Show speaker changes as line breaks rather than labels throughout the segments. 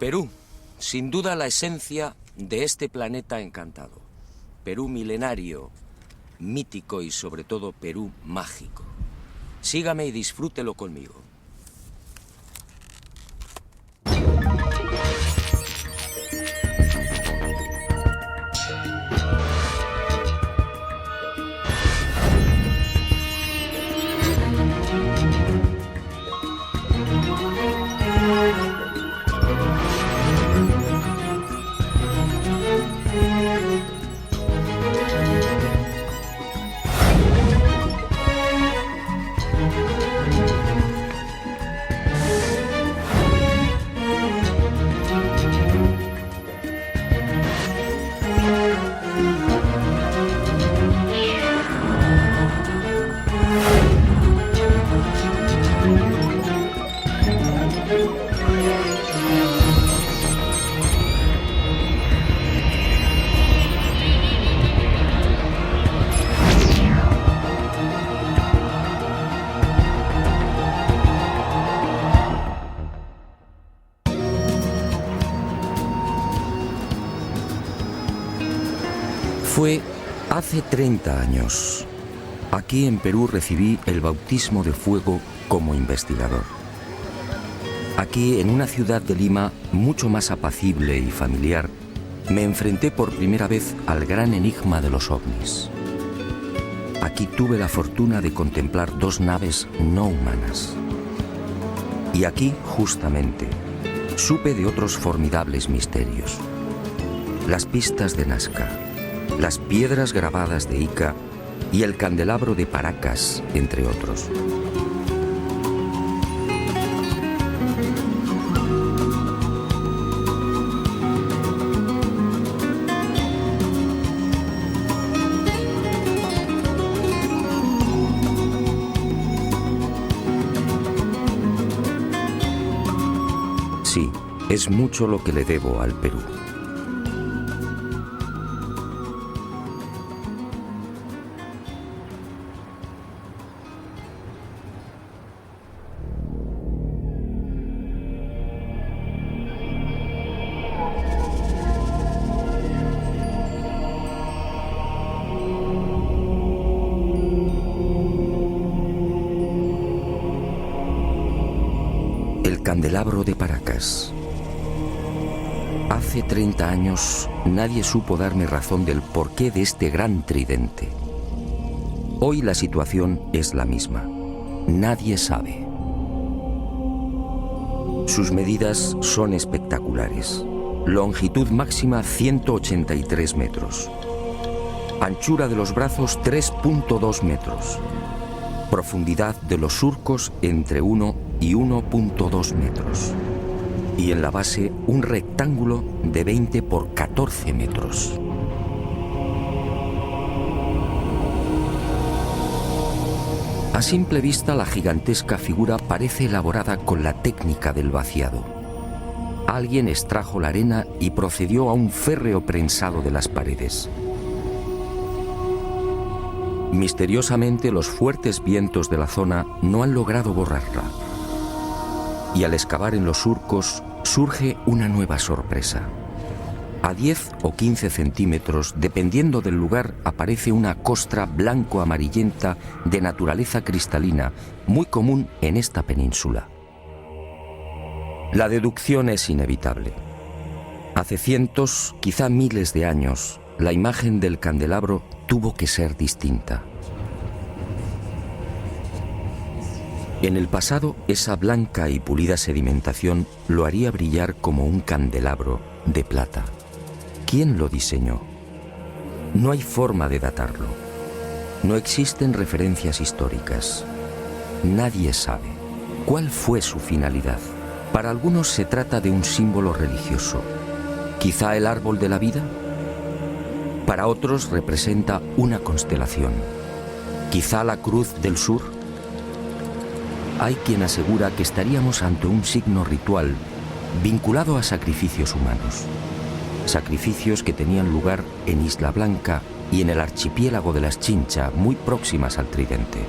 Perú, sin duda la esencia de este planeta encantado. Perú milenario, mítico y sobre todo Perú mágico. Sígame y disfrútelo conmigo. Fue hace 30 años. Aquí en Perú recibí el bautismo de fuego como investigador. Aquí, en una ciudad de Lima mucho más apacible y familiar, me enfrenté por primera vez al gran enigma de los ovnis. Aquí tuve la fortuna de contemplar dos naves no humanas. Y aquí, justamente, supe de otros formidables misterios. Las pistas de Nazca, las piedras grabadas de Ica y el candelabro de Paracas, entre otros. Sí, es mucho lo que le debo al Perú. El candelabro de Paracas. Hace 30 años nadie supo darme razón del porqué de este gran tridente. Hoy la situación es la misma. Nadie sabe. Sus medidas son espectaculares. Longitud máxima 183 metros. Anchura de los brazos 3.2 metros. Profundidad de los surcos entre 1 y 1.2 metros. Y en la base un rectángulo de 20 por 14 metros. A simple vista la gigantesca figura parece elaborada con la técnica del vaciado. Alguien extrajo la arena y procedió a un férreo prensado de las paredes. Misteriosamente los fuertes vientos de la zona no han logrado borrarla. Y al excavar en los surcos surge una nueva sorpresa. A 10 o 15 centímetros, dependiendo del lugar, aparece una costra blanco-amarillenta de naturaleza cristalina, muy común en esta península. La deducción es inevitable. Hace cientos, quizá miles de años, la imagen del candelabro tuvo que ser distinta. En el pasado, esa blanca y pulida sedimentación lo haría brillar como un candelabro de plata. ¿Quién lo diseñó? No hay forma de datarlo. No existen referencias históricas. Nadie sabe cuál fue su finalidad. Para algunos se trata de un símbolo religioso. ¿Quizá el árbol de la vida? Para otros representa una constelación. ¿Quizá la cruz del sur? Hay quien asegura que estaríamos ante un signo ritual vinculado a sacrificios humanos. Sacrificios que tenían lugar en Isla Blanca y en el archipiélago de las Chincha, muy próximas al tridente.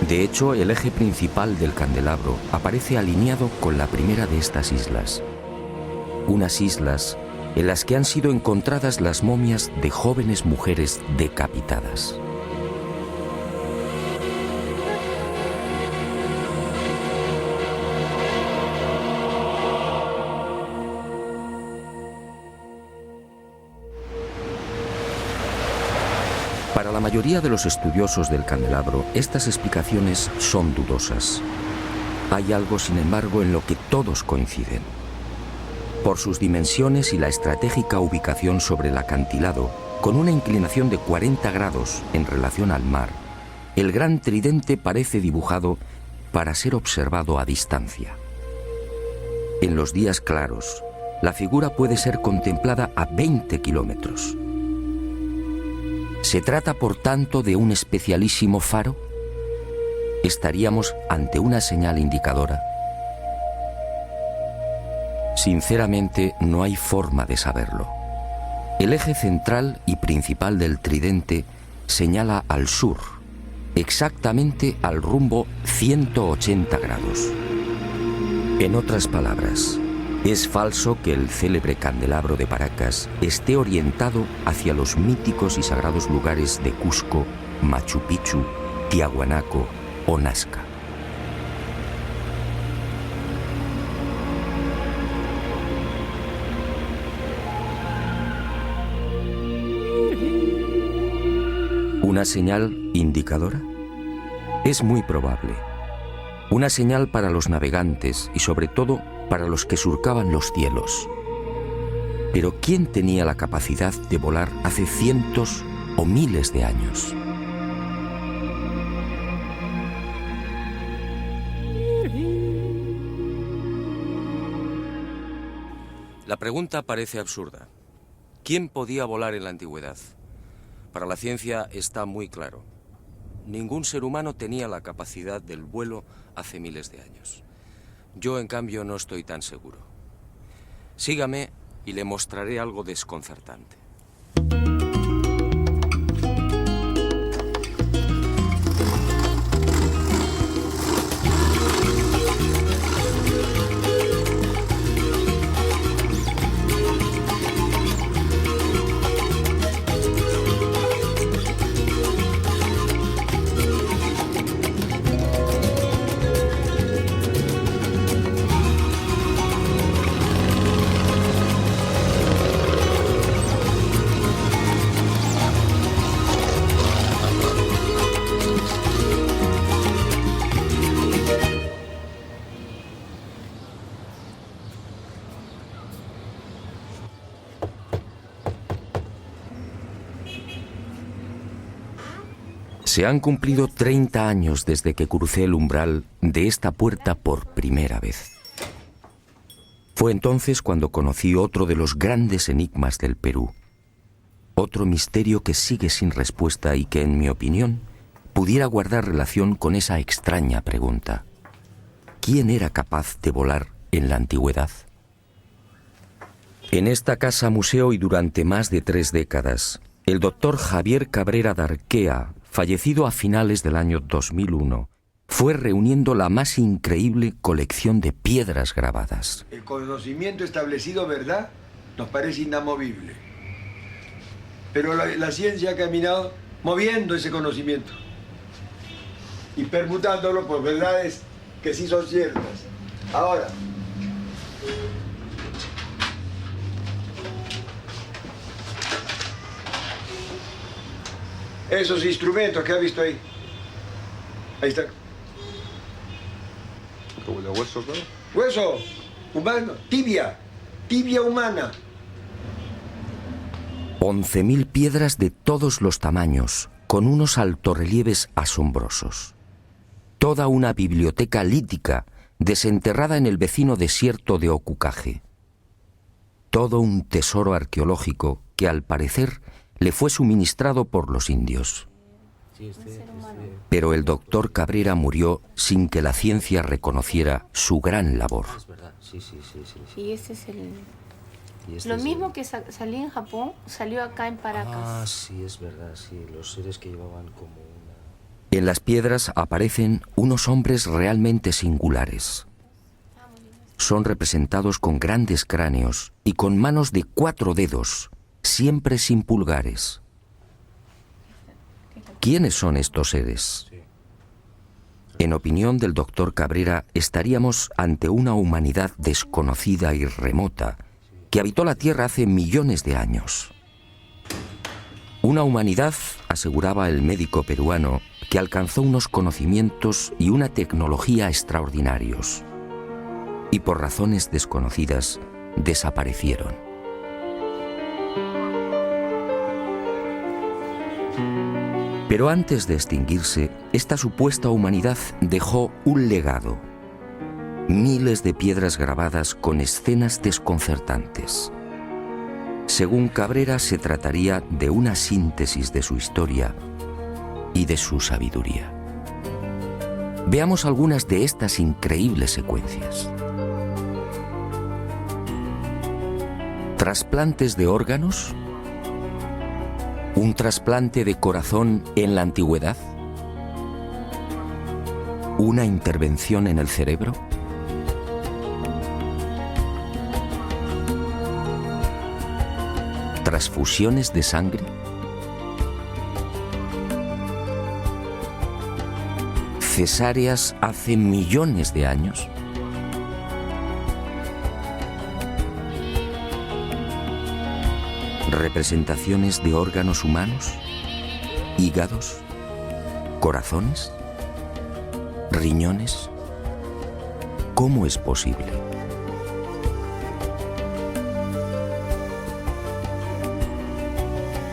De hecho, el eje principal del candelabro aparece alineado con la primera de estas islas. Unas islas en las que han sido encontradas las momias de jóvenes mujeres decapitadas. Para la mayoría de los estudiosos del candelabro, estas explicaciones son dudosas. Hay algo, sin embargo, en lo que todos coinciden. Por sus dimensiones y la estratégica ubicación sobre el acantilado, con una inclinación de 40 grados en relación al mar, el gran tridente parece dibujado para ser observado a distancia. En los días claros, la figura puede ser contemplada a 20 kilómetros. ¿Se trata, por tanto, de un especialísimo faro? ¿Estaríamos ante una señal indicadora? Sinceramente, no hay forma de saberlo. El eje central y principal del tridente señala al sur, exactamente al rumbo 180 grados. En otras palabras, es falso que el célebre candelabro de Paracas esté orientado hacia los míticos y sagrados lugares de Cusco, Machu Picchu, Tiahuanaco o Nazca. ¿Una señal indicadora? Es muy probable. Una señal para los navegantes y sobre todo para los que surcaban los cielos. Pero ¿quién tenía la capacidad de volar hace cientos o miles de años?
La pregunta parece absurda. ¿Quién podía volar en la antigüedad? Para la ciencia está muy claro. Ningún ser humano tenía la capacidad del vuelo hace miles de años. Yo, en cambio, no estoy tan seguro. Sígame y le mostraré algo desconcertante.
Se han cumplido 30 años desde que crucé el umbral de esta puerta por primera vez. Fue entonces cuando conocí otro de los grandes enigmas del Perú. Otro misterio que sigue sin respuesta y que, en mi opinión, pudiera guardar relación con esa extraña pregunta. ¿Quién era capaz de volar en la antigüedad? En esta casa museo y durante más de 3 décadas, el doctor Javier Cabrera Darquea, fallecido a finales del año 2001, fue reuniendo la más increíble colección de piedras grabadas.
El conocimiento establecido, ¿verdad?, nos parece inamovible. Pero la ciencia ha caminado moviendo ese conocimiento y permutándolo por verdades que sí son ciertas. Ahora, esos instrumentos que ha visto ahí. Ahí está.
¿Como de hueso, claro?
Hueso humano, tibia humana.
11.000 piedras de todos los tamaños, con unos altorrelieves asombrosos. Toda una biblioteca lítica desenterrada en el vecino desierto de Ocucaje. Todo un tesoro arqueológico que, al parecer, le fue suministrado por los indios. Pero el doctor Cabrera murió sin que la ciencia reconociera su gran labor.
Es verdad, sí. Y este es el... Lo mismo que salió en Japón, salió acá en Paracas.
Ah, sí, es verdad, sí. Los seres que llevaban como una...
En las piedras aparecen unos hombres realmente singulares. Son representados con grandes cráneos y con manos de 4 dedos, siempre sin pulgares. ¿Quiénes son estos seres? En opinión del doctor Cabrera, estaríamos ante una humanidad desconocida y remota que habitó la Tierra hace millones de años. Una humanidad, aseguraba el médico peruano, que alcanzó unos conocimientos y una tecnología extraordinarios, y por razones desconocidas desaparecieron. Pero antes de extinguirse, esta supuesta humanidad dejó un legado: miles de piedras grabadas con escenas desconcertantes. Según Cabrera, se trataría de una síntesis de su historia y de su sabiduría. Veamos algunas de estas increíbles secuencias. ¿Trasplantes de órganos? ¿Un trasplante de corazón en la antigüedad? ¿Una intervención en el cerebro? ¿Transfusiones de sangre? ¿Cesáreas hace millones de años? ¿Representaciones de órganos humanos? ¿Hígados? ¿Corazones? ¿Riñones? ¿Cómo es posible?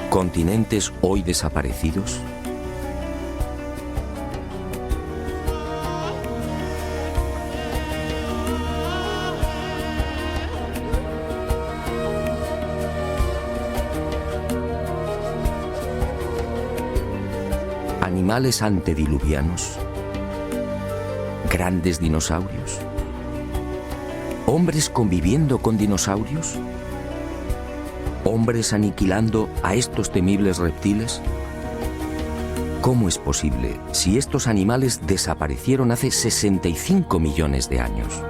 ¿Continentes hoy desaparecidos? ¿Animales antediluvianos? ¿Grandes dinosaurios? ¿Hombres conviviendo con dinosaurios? ¿Hombres aniquilando a estos temibles reptiles? ¿Cómo es posible si estos animales desaparecieron hace 65 millones de años?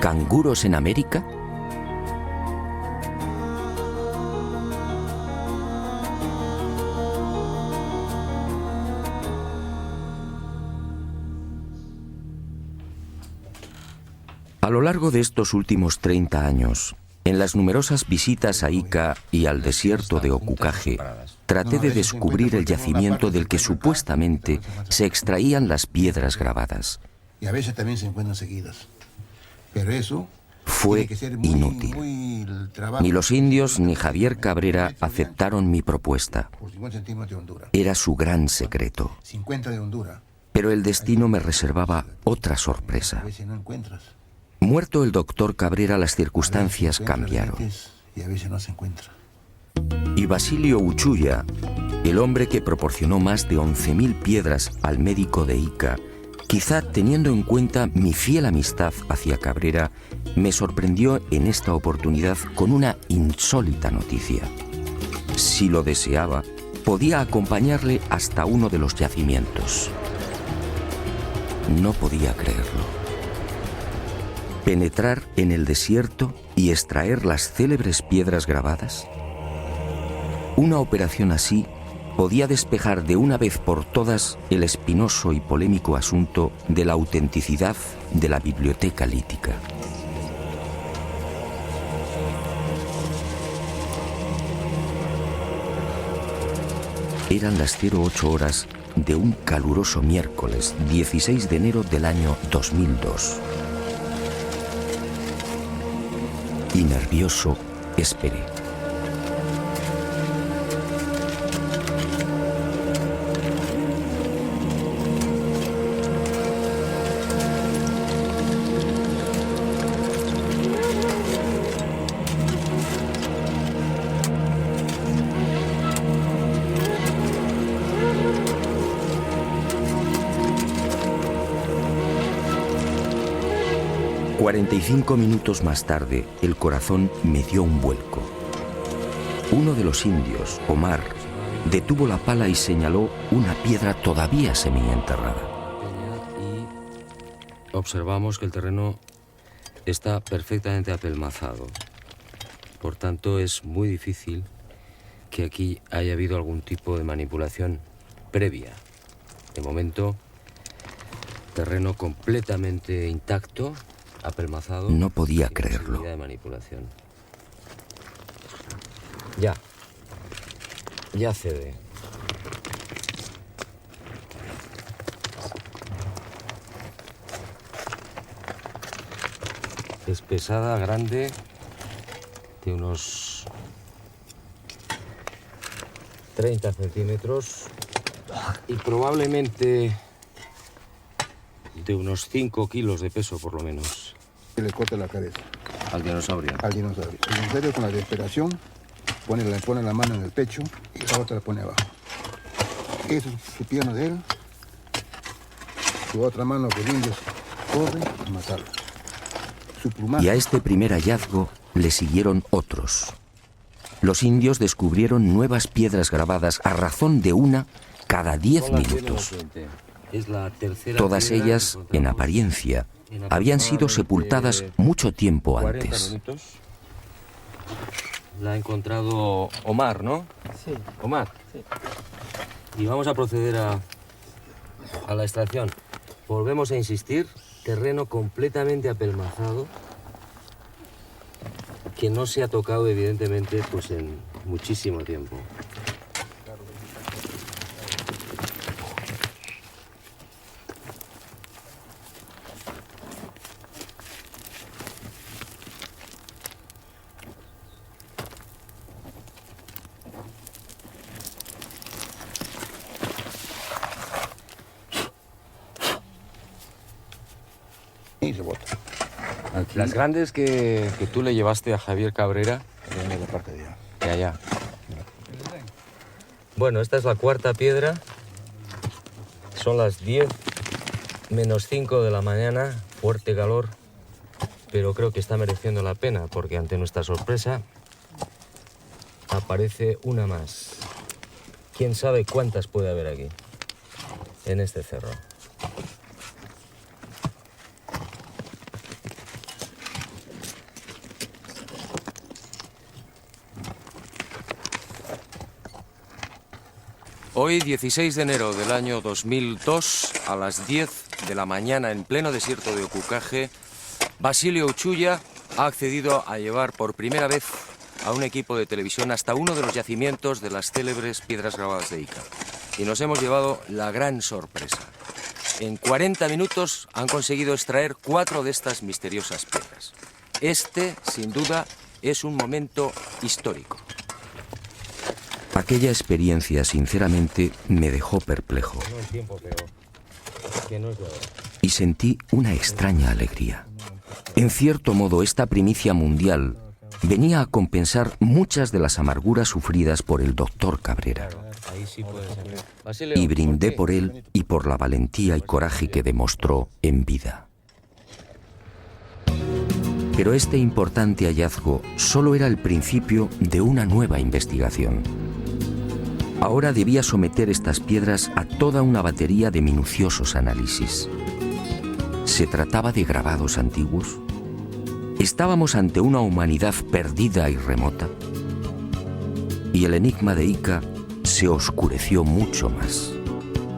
¿Canguros en América? A lo largo de estos últimos 30 años, en las numerosas visitas a Ica y al desierto de Ocucaje, traté de descubrir el yacimiento del que supuestamente se extraían las piedras grabadas.
Y a veces también se encuentran seguidas. Pero eso
fue inútil. Ni los indios ni Javier Cabrera aceptaron mi propuesta. Era su gran secreto. Pero el destino me reservaba otra sorpresa. Muerto el doctor Cabrera, las circunstancias cambiaron. Y Basilio Uchuya, el hombre que proporcionó más de 11.000 piedras al médico de Ica, quizá teniendo en cuenta mi fiel amistad hacia Cabrera, me sorprendió en esta oportunidad con una insólita noticia. Si lo deseaba, podía acompañarle hasta uno de los yacimientos. No podía creerlo. ¿Penetrar en el desierto y extraer las célebres piedras grabadas? Una operación así podía despejar de una vez por todas el espinoso y polémico asunto de la autenticidad de la biblioteca lítica. Eran las 08 horas de un caluroso miércoles 16 de enero del año 2002. Y nervioso, esperé. 45 minutos más tarde, el corazón me dio un vuelco. Uno de los indios, Omar, detuvo la pala y señaló una piedra todavía semienterrada.
Y observamos que el terreno está perfectamente apelmazado. Por tanto, es muy difícil que aquí haya habido algún tipo de manipulación previa. De momento, terreno completamente intacto, apelmazado.
No podía creerlo.
De manipulación. Ya cede. Es pesada, grande, de unos 30 centímetros y probablemente de unos 5 kilos de peso por lo menos.
Que le corta la cabeza.
Al dinosaurio.
Al dinosaurio. El dinosaurio con la desesperación pone la mano en el pecho y la otra la pone abajo. Eso es su pierna de él. Su otra mano que el indio corre a matarlo.
Y a este primer hallazgo le siguieron otros. Los indios descubrieron nuevas piedras grabadas a razón de una cada 10 minutos.
Es la tercera.
Todas ellas, en apariencia, habían sido sepultadas mucho tiempo antes.
La ha encontrado Omar, ¿no?
Sí.
Omar.
Sí.
Y vamos a proceder a la extracción. Volvemos a insistir, terreno completamente apelmazado, que no se ha tocado evidentemente pues en muchísimo tiempo.
Y se bota.
Aquí. Las grandes que tú le llevaste a Javier Cabrera.
En la parte de allá.
De allá. Bueno, esta es la cuarta piedra. Son las 10 menos 5 de la mañana. Fuerte calor. Pero creo que está mereciendo la pena porque ante nuestra sorpresa aparece una más. ¿Quién sabe cuántas puede haber aquí? En este cerro. Hoy, 16 de enero del año 2002, a las 10 de la mañana, en pleno desierto de Ocucaje, Basilio Uchuya ha accedido a llevar por primera vez a un equipo de televisión hasta uno de los yacimientos de las célebres piedras grabadas de Ica. Y nos hemos llevado la gran sorpresa. En 40 minutos han conseguido extraer 4 de estas misteriosas piedras. Este, sin duda, es un momento histórico.
Aquella experiencia, sinceramente, me dejó perplejo. Y sentí una extraña alegría. En cierto modo, esta primicia mundial venía a compensar muchas de las amarguras sufridas por el doctor Cabrera. Y brindé por él y por la valentía y coraje que demostró en vida. Pero este importante hallazgo solo era el principio de una nueva investigación. Ahora debía someter estas piedras a toda una batería de minuciosos análisis. ¿Se trataba de grabados antiguos? ¿Estábamos ante una humanidad perdida y remota? Y el enigma de Ica se oscureció mucho más.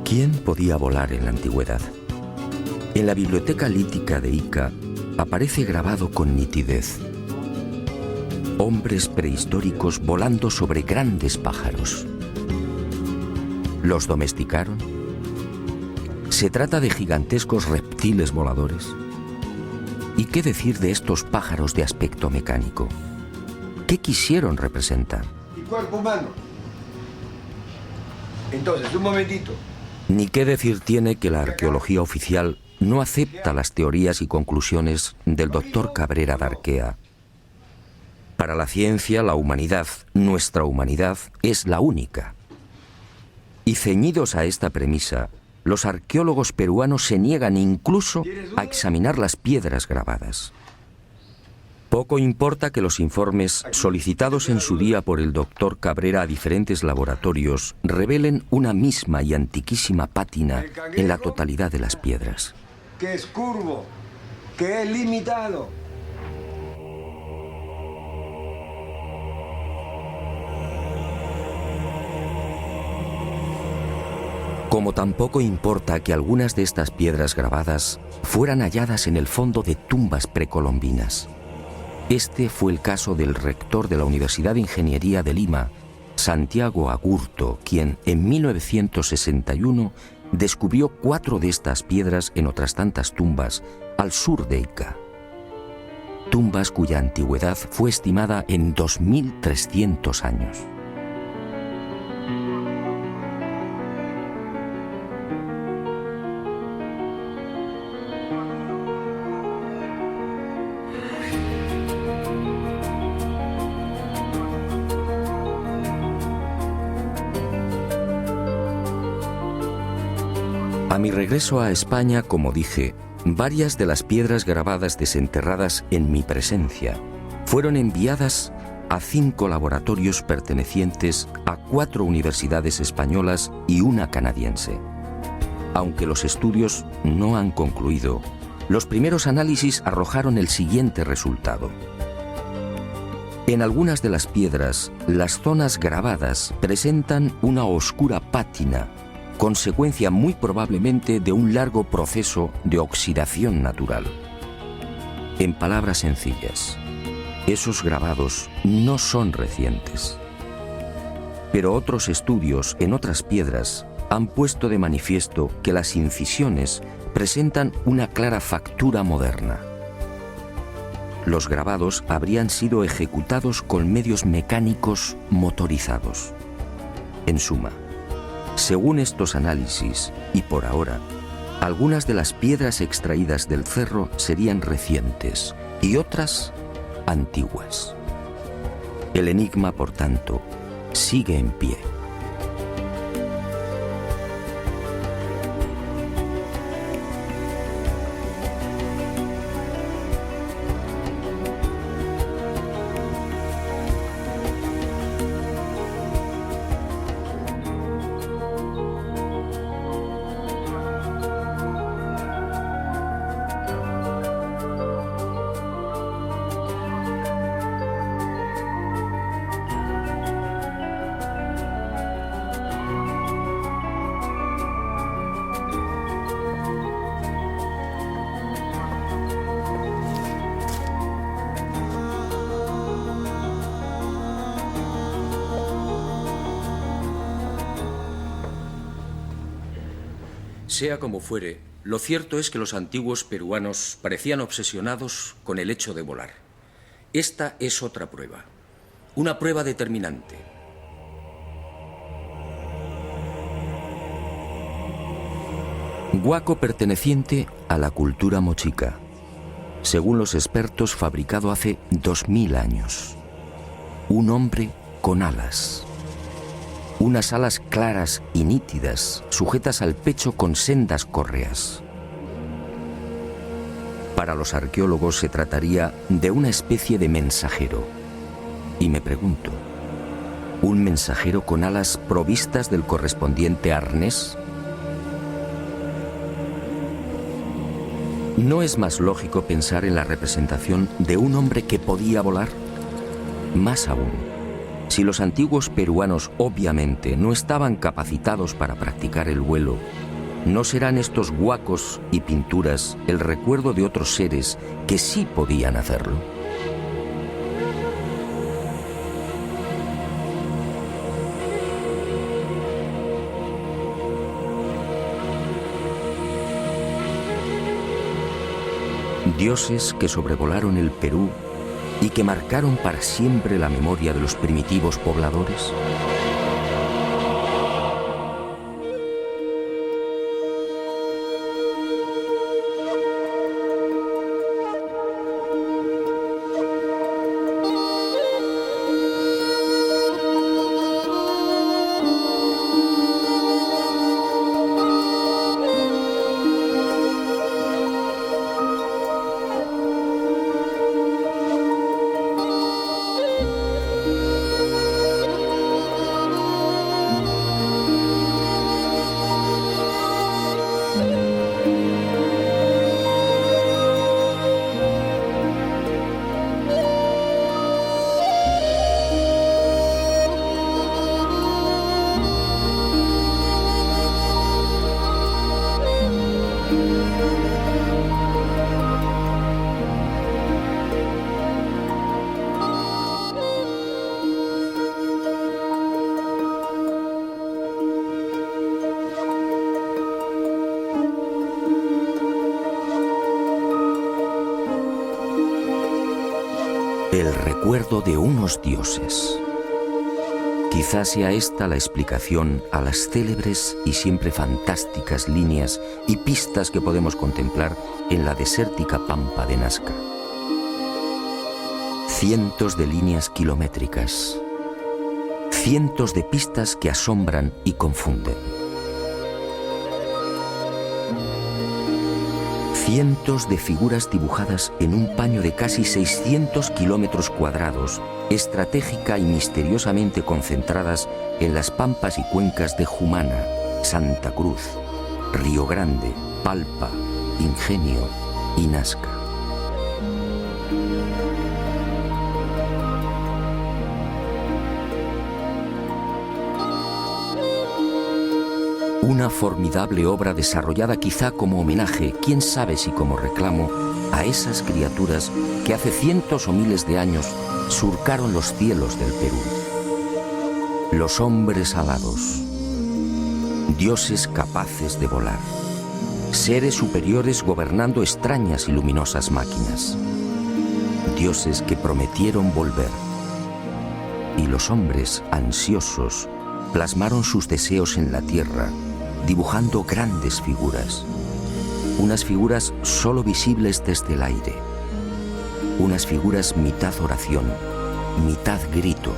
¿Quién podía volar en la antigüedad? En la biblioteca lítica de Ica aparece grabado con nitidez: hombres prehistóricos volando sobre grandes pájaros. ¿Los domesticaron? ¿Se trata de gigantescos reptiles voladores? ¿Y qué decir de estos pájaros de aspecto mecánico? ¿Qué quisieron representar?
El cuerpo humano. Entonces, un momentito.
Ni qué decir tiene que la arqueología oficial no acepta las teorías y conclusiones del doctor Cabrera Darquea. Para la ciencia, la humanidad, nuestra humanidad, es la única. Y ceñidos a esta premisa, los arqueólogos peruanos se niegan incluso a examinar las piedras grabadas. Poco importa que los informes solicitados en su día por el doctor Cabrera a diferentes laboratorios revelen una misma y antiquísima pátina en la totalidad de las piedras.
Que es curvo, que es limitado.
Como tampoco importa que algunas de estas piedras grabadas fueran halladas en el fondo de tumbas precolombinas. Este fue el caso del rector de la Universidad de Ingeniería de Lima, Santiago Agurto, quien en 1961 descubrió 4 de estas piedras en otras tantas tumbas al sur de Ica. Tumbas cuya antigüedad fue estimada en 2.300 años. A mi regreso a España, como dije, varias de las piedras grabadas desenterradas en mi presencia fueron enviadas a 5 laboratorios pertenecientes a 4 universidades españolas y una canadiense. Aunque los estudios no han concluido, los primeros análisis arrojaron el siguiente resultado. En algunas de las piedras, las zonas grabadas presentan una oscura pátina, consecuencia muy probablemente de un largo proceso de oxidación natural. En palabras sencillas, esos grabados no son recientes. Pero otros estudios en otras piedras han puesto de manifiesto que las incisiones presentan una clara factura moderna. Los grabados habrían sido ejecutados con medios mecánicos motorizados. En suma, según estos análisis, y por ahora, algunas de las piedras extraídas del cerro serían recientes y otras antiguas. El enigma, por tanto, sigue en pie.
Sea como fuere, lo cierto es que los antiguos peruanos parecían obsesionados con el hecho de volar. Esta es otra prueba, una prueba determinante.
Huaco perteneciente a la cultura mochica, según los expertos fabricado hace 2000 años. Un hombre con alas. Unas alas claras y nítidas, sujetas al pecho con sendas correas. Para los arqueólogos se trataría de una especie de mensajero. Y me pregunto, ¿un mensajero con alas provistas del correspondiente arnés? ¿No es más lógico pensar en la representación de un hombre que podía volar? Más aún, si los antiguos peruanos obviamente no estaban capacitados para practicar el vuelo, ¿no serán estos huacos y pinturas el recuerdo de otros seres que sí podían hacerlo? Dioses que sobrevolaron el Perú y que marcaron para siempre la memoria de los primitivos pobladores. El recuerdo de unos dioses. Quizás sea esta la explicación a las célebres y siempre fantásticas líneas y pistas que podemos contemplar en la desértica pampa de Nazca. Cientos de líneas kilométricas, cientos de pistas que asombran y confunden. Cientos de figuras dibujadas en un paño de casi 600 kilómetros cuadrados, estratégica y misteriosamente concentradas en las pampas y cuencas de Jumana, Santa Cruz, Río Grande, Palpa, Ingenio y Nazca. Una formidable obra desarrollada quizá como homenaje, quién sabe si como reclamo, a esas criaturas que hace cientos o miles de años surcaron los cielos del Perú. Los hombres alados, dioses capaces de volar, seres superiores gobernando extrañas y luminosas máquinas, dioses que prometieron volver. Y los hombres, ansiosos, plasmaron sus deseos en la tierra, dibujando grandes figuras, unas figuras solo visibles desde el aire, unas figuras mitad oración, mitad grito.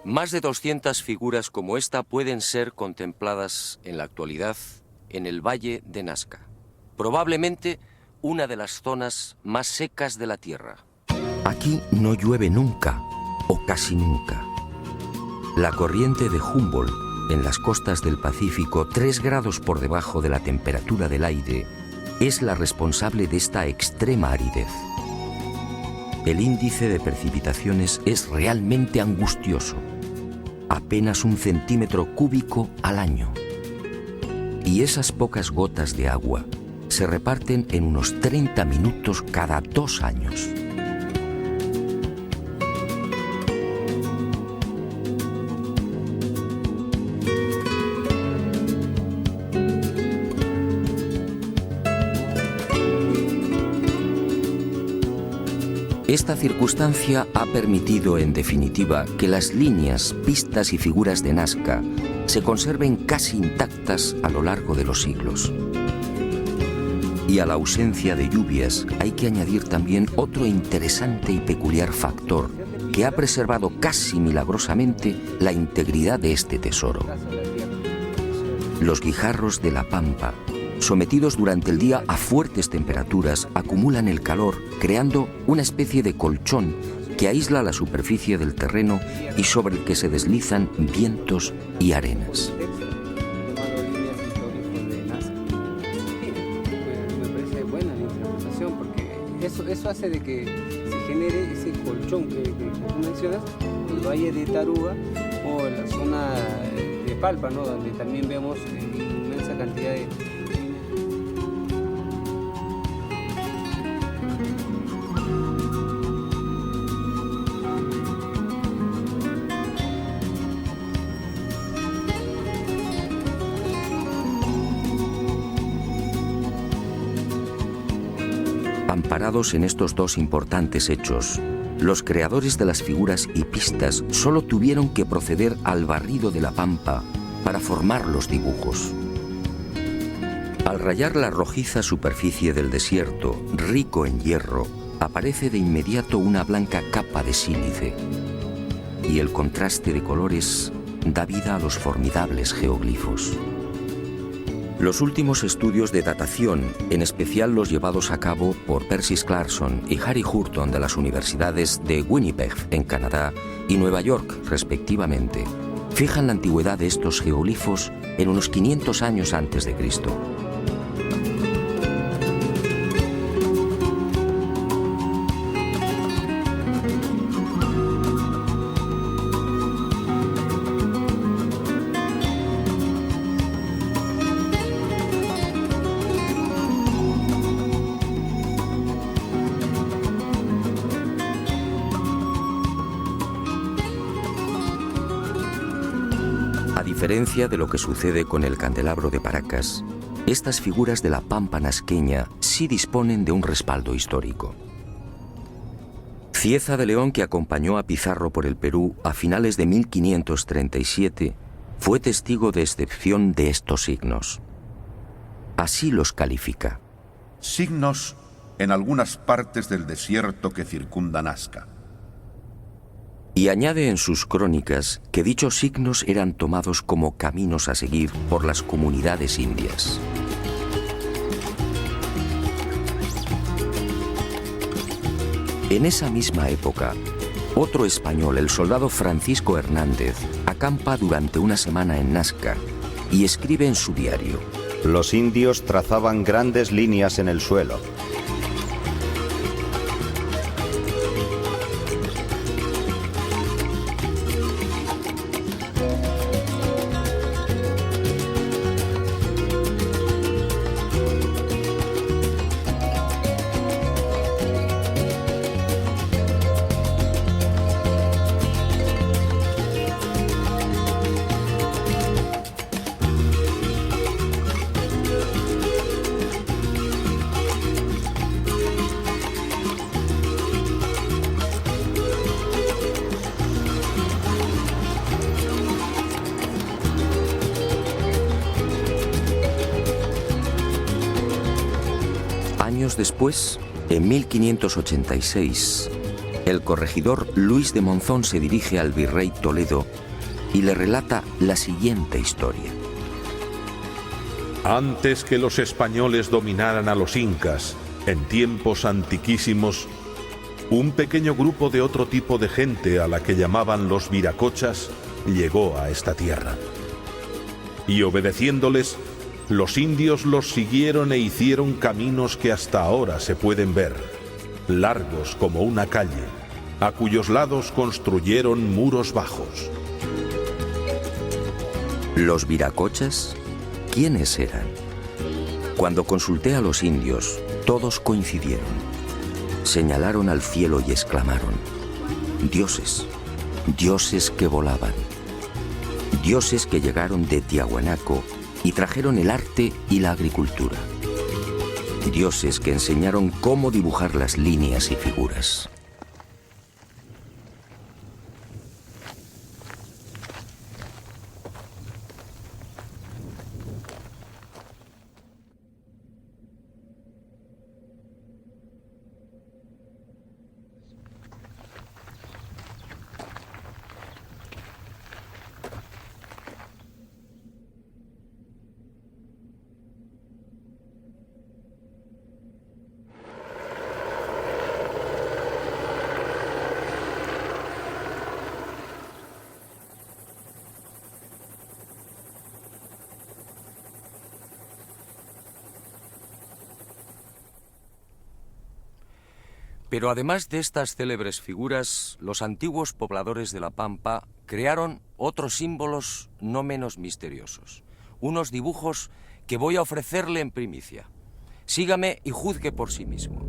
Más de 200 figuras como esta pueden ser contempladas en la actualidad en el Valle de Nazca, probablemente una de las zonas más secas de la Tierra.
Aquí no llueve nunca, o casi nunca. La corriente de Humboldt en las costas del Pacífico, 3 grados por debajo de la temperatura del aire, es la responsable de esta extrema aridez. El índice de precipitaciones es realmente angustioso, apenas 1 centímetro cúbico al año. Y esas pocas gotas de agua se reparten en unos 30 minutos cada 2 años. Esta circunstancia ha permitido, en definitiva, que las líneas, pistas y figuras de Nazca se conserven casi intactas a lo largo de los siglos. Y a la ausencia de lluvias hay que añadir también otro interesante y peculiar factor que ha preservado casi milagrosamente la integridad de este tesoro. Los guijarros de la pampa, sometidos durante el día a fuertes temperaturas, acumulan el calor, creando una especie de colchón que aísla la superficie del terreno y sobre el que se deslizan vientos y arenas.
Eso hace de que se genere ese colchón que tú mencionas, el Valle de Taruga o en la zona de Palpa, ¿no? Donde también vemos inmensa cantidad de...
Amparados en estos dos importantes hechos, los creadores de las figuras hipistas solo tuvieron que proceder al barrido de la pampa para formar los dibujos. Al rayar la rojiza superficie del desierto, rico en hierro, aparece de inmediato una blanca capa de sílice, y el contraste de colores da vida a los formidables geoglifos. Los últimos estudios de datación, en especial los llevados a cabo por Percy Clarkson y Harry Hurton de las universidades de Winnipeg, en Canadá, y Nueva York, respectivamente, fijan la antigüedad de estos geoglifos en unos 500 años antes de Cristo. A diferencia de lo que sucede con el candelabro de Paracas, estas figuras de la pampa nasqueña sí disponen de un respaldo histórico. Cieza de León, que acompañó a Pizarro por el Perú a finales de 1537, fue testigo de excepción de estos signos. Así los califica.
Signos en algunas partes del desierto que circunda Nazca.
Y añade en sus crónicas que dichos signos eran tomados como caminos a seguir por las comunidades indias. En esa misma época, otro español, el soldado Francisco Hernández, acampa durante una semana en Nazca y escribe en su diario:
Los indios trazaban grandes líneas en el suelo.
Años después, en 1586, el corregidor Luis de Monzón se dirige al virrey Toledo y le relata la siguiente historia.
Antes que los españoles dominaran a los incas, en tiempos antiquísimos, un pequeño grupo de otro tipo de gente a la que llamaban los viracochas llegó a esta tierra. Y obedeciéndoles, los indios los siguieron e hicieron caminos que hasta ahora se pueden ver, largos como una calle, a cuyos lados construyeron muros bajos.
¿Los viracochas? ¿Quiénes eran? Cuando consulté a los indios, todos coincidieron. Señalaron al cielo y exclamaron: dioses, dioses que volaban, dioses que llegaron de Tiahuanaco y trajeron el arte y la agricultura, dioses que enseñaron cómo dibujar las líneas y figuras.
Pero además de estas célebres figuras, los antiguos pobladores de La Pampa crearon otros símbolos no menos misteriosos. Unos dibujos que voy a ofrecerle en primicia. Sígame y juzgue por sí mismo.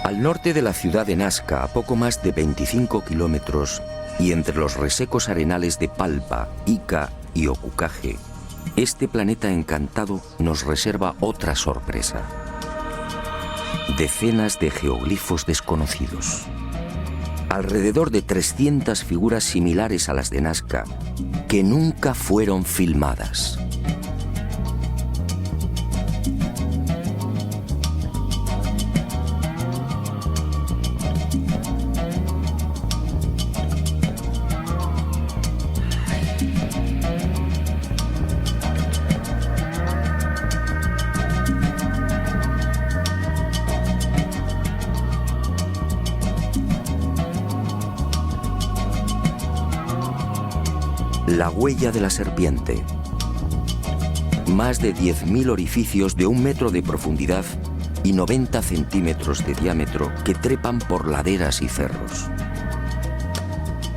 Al norte de la ciudad de Nazca, a poco más de 25 kilómetros, y entre los resecos arenales de Palpa, Ica y Ocucaje, este planeta encantado nos reserva otra sorpresa. Decenas de geoglifos desconocidos. Alrededor de 300 figuras similares a las de Nazca, que nunca fueron filmadas. La huella de la serpiente. Más de 10.000 orificios de 1 metro de profundidad y 90 centímetros de diámetro que trepan por laderas y cerros.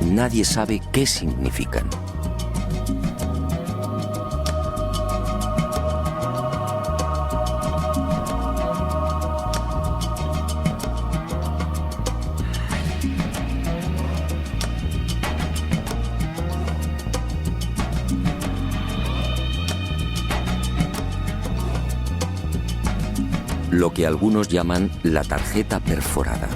Nadie sabe qué significan. Lo que algunos llaman la tarjeta perforada.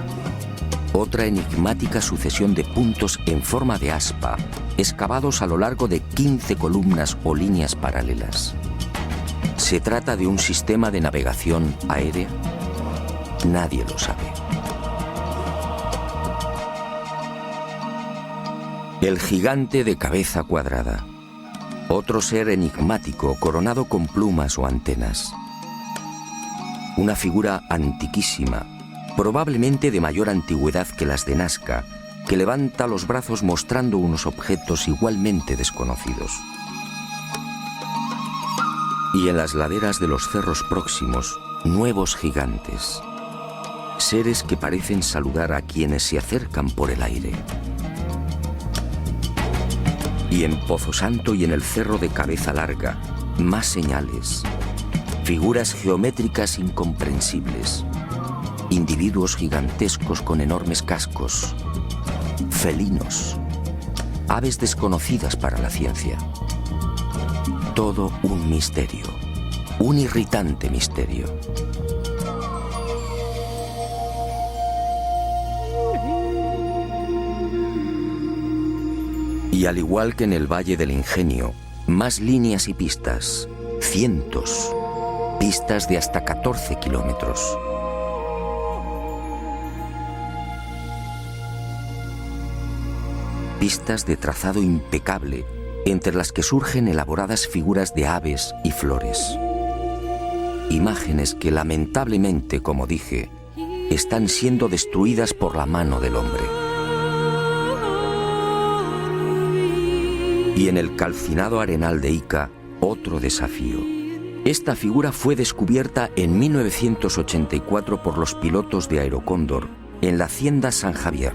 Otra enigmática sucesión de puntos en forma de aspa, excavados a lo largo de 15 columnas o líneas paralelas. ¿Se trata de un sistema de navegación aérea? Nadie lo sabe. El gigante de cabeza cuadrada. Otro ser enigmático coronado con plumas o antenas. Una figura antiquísima, probablemente de mayor antigüedad que las de Nazca, que levanta los brazos mostrando unos objetos igualmente desconocidos. Y en las laderas de los cerros próximos, nuevos gigantes. Seres que parecen saludar a quienes se acercan por el aire. Y en Pozo Santo y en el cerro de Cabeza Larga, más señales. Figuras geométricas incomprensibles, individuos gigantescos con enormes cascos, felinos, aves desconocidas para la ciencia. Todo un misterio, un irritante misterio. Y al igual que en el Valle del Ingenio, más líneas y pistas, cientos. Pistas de hasta 14 kilómetros. Pistas de trazado impecable, entre las que surgen elaboradas figuras de aves y flores. Imágenes que lamentablemente, como dije, están siendo destruidas por la mano del hombre. Y en el calcinado arenal de Ica, otro desafío. Esta figura fue descubierta en 1984 por los pilotos de Aerocóndor en la hacienda San Javier.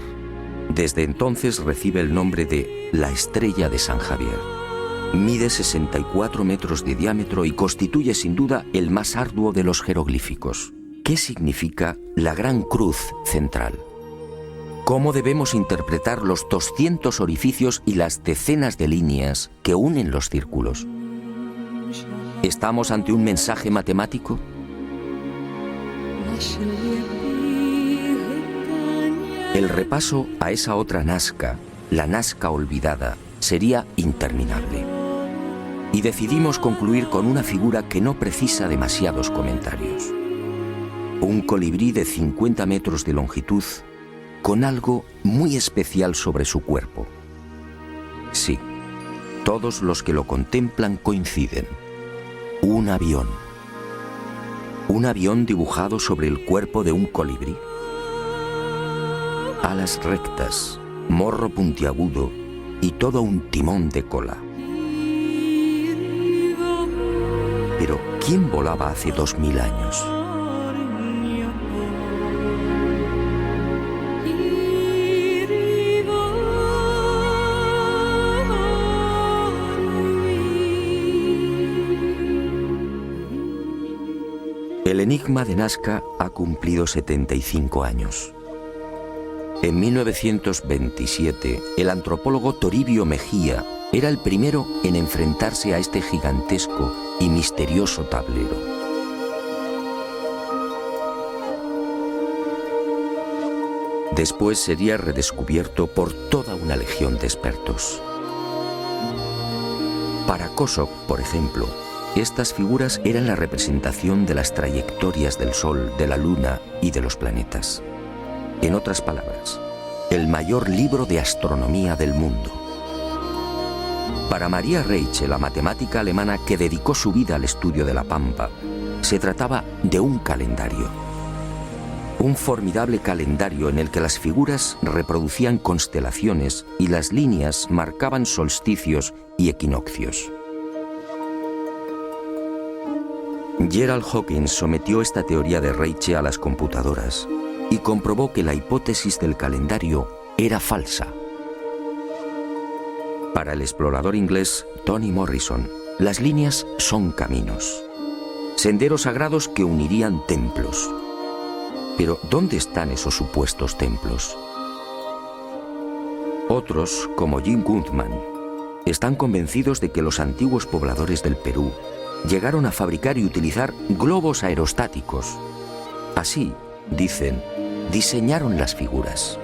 Desde entonces recibe el nombre de la Estrella de San Javier. Mide 64 metros de diámetro y constituye sin duda el más arduo de los jeroglíficos. ¿Qué significa la Gran Cruz central? ¿Cómo debemos interpretar los 200 orificios y las decenas de líneas que unen los círculos? ¿Estamos ante un mensaje matemático? El repaso a esa otra Nazca, la Nazca olvidada, sería interminable. Y decidimos concluir con una figura que no precisa demasiados comentarios. Un colibrí de 50 metros de longitud, con algo muy especial sobre su cuerpo. Sí, todos los que lo contemplan coinciden. Un avión. Un avión dibujado sobre el cuerpo de un colibrí. Alas rectas, morro puntiagudo y todo un timón de cola. Pero, ¿quién volaba hace 2000 años? El enigma de Nazca ha cumplido 75 años. En 1927, el antropólogo Toribio Mejía era el primero en enfrentarse a este gigantesco y misterioso tablero. Después sería redescubierto por toda una legión de expertos. Para Kosok, por ejemplo, estas figuras eran la representación de las trayectorias del Sol, de la Luna y de los planetas. En otras palabras, el mayor libro de astronomía del mundo. Para Maria Reiche, la matemática alemana que dedicó su vida al estudio de la Pampa, se trataba de un calendario. Un formidable calendario en el que las figuras reproducían constelaciones y las líneas marcaban solsticios y equinoccios. Gerald Hawkins sometió esta teoría de Reiche a las computadoras y comprobó que la hipótesis del calendario era falsa. Para el explorador inglés Tony Morrison, las líneas son caminos, senderos sagrados que unirían templos. Pero, ¿dónde están esos supuestos templos? Otros, como Jim Gutman, están convencidos de que los antiguos pobladores del Perú llegaron a fabricar y utilizar globos aerostáticos. Así, dicen, diseñaron las figuras.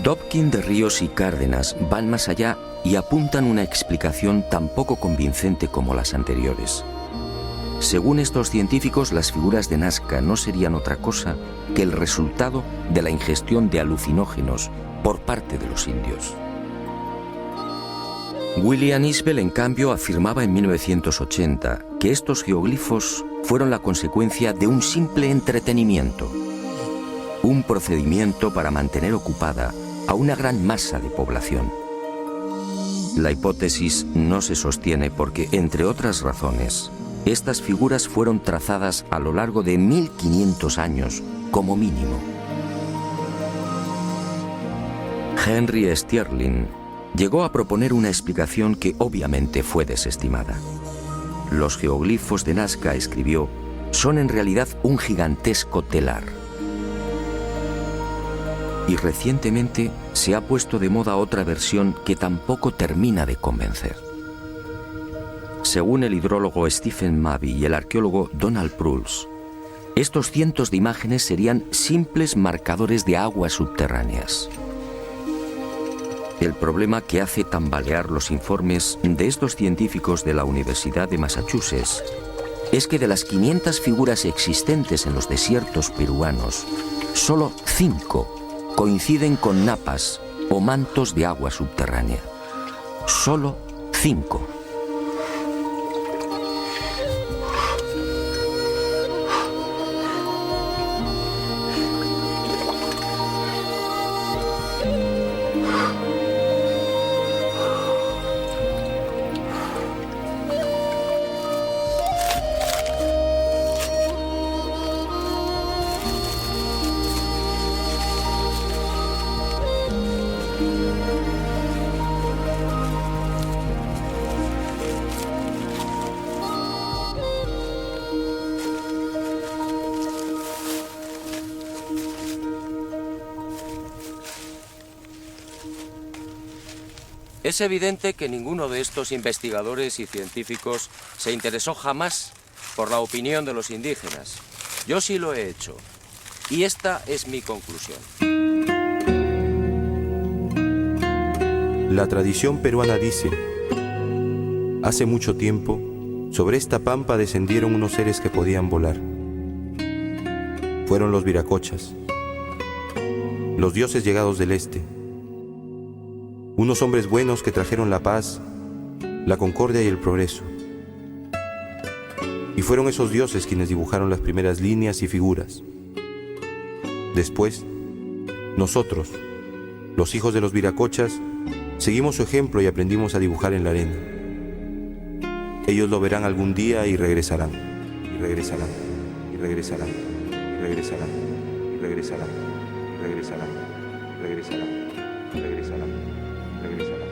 Dobkin de Ríos y Cárdenas van más allá y apuntan una explicación tan poco convincente como las anteriores. Según estos científicos, las figuras de Nazca no serían otra cosa que el resultado de la ingestión de alucinógenos por parte de los indios. William Isbell, en cambio, afirmaba en 1980 que estos geoglifos fueron la consecuencia de un simple entretenimiento, un procedimiento para mantener ocupada a una gran masa de población. La hipótesis no se sostiene porque, entre otras razones, estas figuras fueron trazadas a lo largo de 1500 años como mínimo. Henry Sterling llegó a proponer una explicación que obviamente fue desestimada. Los geoglifos de Nazca, escribió, son en realidad un gigantesco telar. Y recientemente se ha puesto de moda otra versión que tampoco termina de convencer. Según el hidrólogo Stephen Mabey y el arqueólogo Donald Prulls, estos cientos de imágenes serían simples marcadores de aguas subterráneas. El problema que hace tambalear los informes de estos científicos de la Universidad de Massachusetts es que de las 500 figuras existentes en los desiertos peruanos, solo 5 coinciden con napas o mantos de agua subterránea. Solo 5.
Es evidente que ninguno de estos investigadores y científicos se interesó jamás por la opinión de los indígenas. Yo sí lo he hecho. Y esta es mi conclusión.
La tradición peruana dice: hace mucho tiempo, sobre esta pampa descendieron unos seres que podían volar. Fueron los viracochas, los dioses llegados del este. Unos hombres buenos que trajeron la paz, la concordia y el progreso. Y fueron esos dioses quienes dibujaron las primeras líneas y figuras. Después, nosotros, los hijos de los viracochas, seguimos su ejemplo y aprendimos a dibujar en la arena. Ellos lo verán algún día y regresarán, y regresarán, y regresarán, y regresarán, y regresarán, y regresarán, y regresarán, y regresarán, y regresarán.